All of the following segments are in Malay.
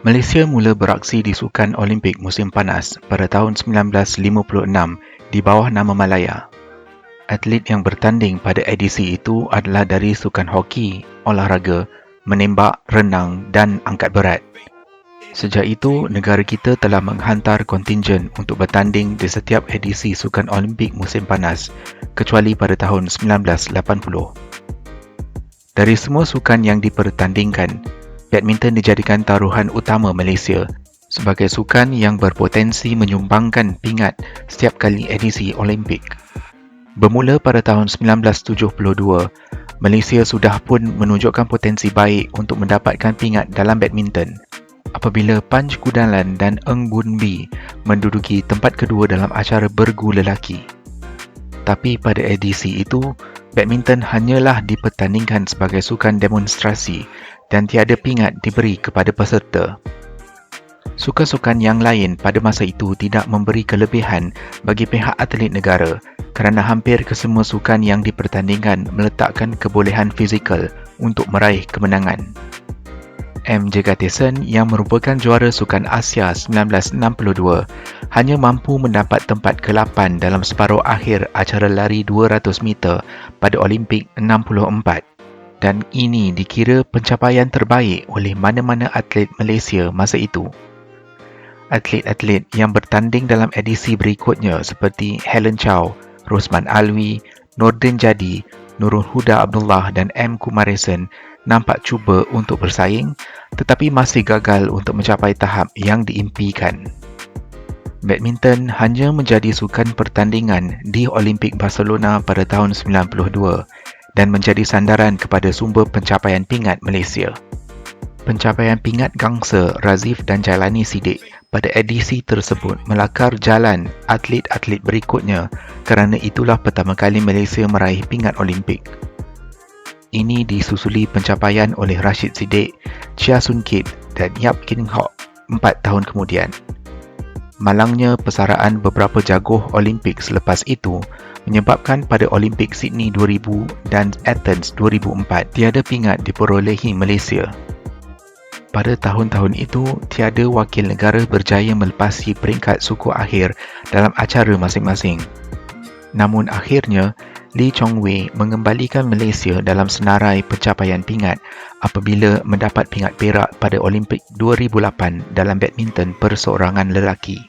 Malaysia mula beraksi di Sukan Olimpik Musim Panas pada tahun 1956 di bawah nama Malaya. Atlet yang bertanding pada edisi itu adalah dari sukan hoki, olahraga, menembak, renang dan angkat berat. Sejak itu, negara kita telah menghantar kontingen untuk bertanding di setiap edisi Sukan Olimpik Musim Panas, kecuali pada tahun 1980. Dari semua sukan yang dipertandingkan, badminton dijadikan taruhan utama Malaysia sebagai sukan yang berpotensi menyumbangkan pingat setiap kali edisi Olimpik. Bermula pada tahun 1972, Malaysia sudah pun menunjukkan potensi baik untuk mendapatkan pingat dalam badminton apabila Panj Gunalan dan Eng Boon Bee menduduki tempat kedua dalam acara bergu lelaki. Tapi pada edisi itu, badminton hanyalah dipertandingkan sebagai sukan demonstrasi dan tiada pingat diberi kepada peserta. Sukan-sukan yang lain pada masa itu tidak memberi kelebihan bagi pihak atlet negara kerana hampir kesemua sukan yang dipertandingkan meletakkan kebolehan fizikal untuk meraih kemenangan. M. Jagatesan yang merupakan juara Sukan Asia 1962 hanya mampu mendapat tempat ke-8 dalam separuh akhir acara lari 200 meter pada Olimpik 64 dan ini dikira pencapaian terbaik oleh mana-mana atlet Malaysia masa itu. Atlet-atlet yang bertanding dalam edisi berikutnya seperti Helen Chow, Rosman Alwi, Nordin Jadi, Nurul Huda Abdullah dan M. Kumarisan nampak cuba untuk bersaing tetapi masih gagal untuk mencapai tahap yang diimpikan. Badminton hanya menjadi sukan pertandingan di Olimpik Barcelona pada tahun 92 dan menjadi sandaran kepada sumber pencapaian pingat Malaysia. Pencapaian pingat gangsa Razif dan Jailani Siddiq pada edisi tersebut melakar jalan atlet-atlet berikutnya kerana itulah pertama kali Malaysia meraih pingat Olimpik. Ini disusuli pencapaian oleh Rashid Siddiq, Chia Soon Kit dan Yap Kin Hock 4 tahun kemudian. Malangnya persaraan beberapa jaguh Olimpik selepas itu menyebabkan pada Olimpik Sydney 2000 dan Athens 2004 tiada pingat diperolehi Malaysia. Pada tahun-tahun itu, tiada wakil negara berjaya melepasi peringkat suku akhir dalam acara masing-masing. Namun akhirnya, Lee Chong Wei mengembalikan Malaysia dalam senarai pencapaian pingat apabila mendapat pingat perak pada Olimpik 2008 dalam badminton perseorangan lelaki.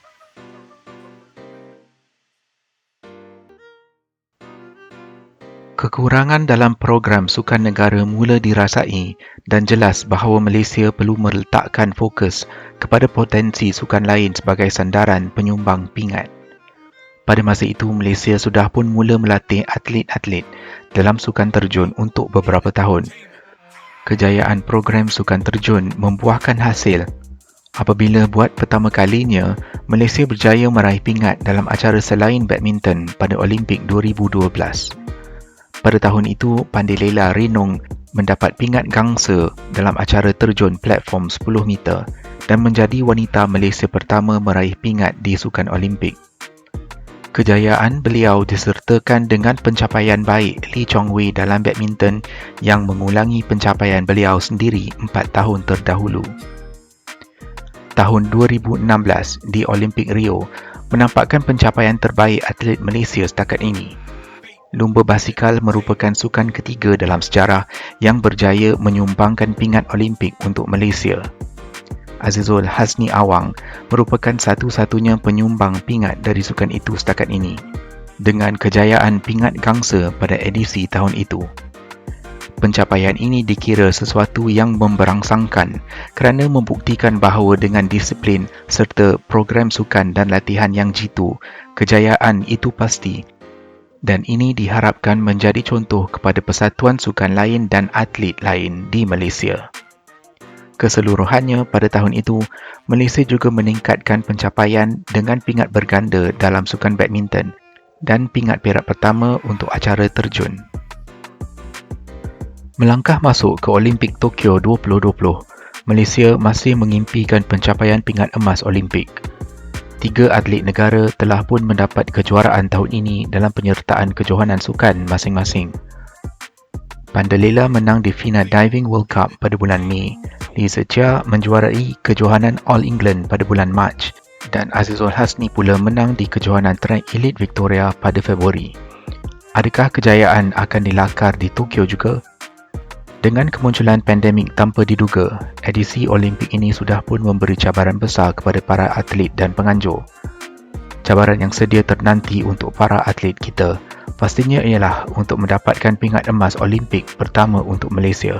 Kekurangan dalam program sukan negara mula dirasai dan jelas bahawa Malaysia perlu meletakkan fokus kepada potensi sukan lain sebagai sandaran penyumbang pingat. Pada masa itu, Malaysia sudah pun mula melatih atlet-atlet dalam sukan terjun untuk beberapa tahun. Kejayaan program sukan terjun membuahkan hasil apabila buat pertama kalinya Malaysia berjaya meraih pingat dalam acara selain badminton pada Olimpik 2012. Pada tahun itu, Pandelela Renong mendapat pingat gangsa dalam acara terjun platform 10 meter dan menjadi wanita Malaysia pertama meraih pingat di Sukan Olimpik. Kejayaan beliau disertakan dengan pencapaian baik Lee Chong Wei dalam badminton yang mengulangi pencapaian beliau sendiri 4 tahun terdahulu. Tahun 2016 di Olimpik Rio menampakkan pencapaian terbaik atlet Malaysia setakat ini. Lumba basikal merupakan sukan ketiga dalam sejarah yang berjaya menyumbangkan pingat Olimpik untuk Malaysia. Azizul Hasni Awang merupakan satu-satunya penyumbang pingat dari sukan itu setakat ini, dengan kejayaan pingat gangsa pada edisi tahun itu. Pencapaian ini dikira sesuatu yang memberangsangkan kerana membuktikan bahawa dengan disiplin serta program sukan dan latihan yang jitu, kejayaan itu pasti. Dan ini diharapkan menjadi contoh kepada persatuan sukan lain dan atlet lain di Malaysia. Keseluruhannya, pada tahun itu, Malaysia juga meningkatkan pencapaian dengan pingat berganda dalam sukan badminton dan pingat perak pertama untuk acara terjun. Melangkah masuk ke Olimpik Tokyo 2020, Malaysia masih mengimpikan pencapaian pingat emas Olimpik. 3 atlet negara telah pun mendapat kejuaraan tahun ini dalam penyertaan kejohanan sukan masing-masing. Pandelila menang di final Diving World Cup pada bulan Mei. Lee Zejia menjuarai kejohanan All England pada bulan Mac dan Azizul Hasni pula menang di kejohanan Track Elite Victoria pada Februari. Adakah kejayaan akan dilakar di Tokyo juga? Dengan kemunculan pandemik tanpa diduga, edisi Olimpik ini sudah pun memberi cabaran besar kepada para atlet dan penganjur. Cabaran yang sedia ternanti untuk para atlet kita pastinya ialah untuk mendapatkan pingat emas Olimpik pertama untuk Malaysia.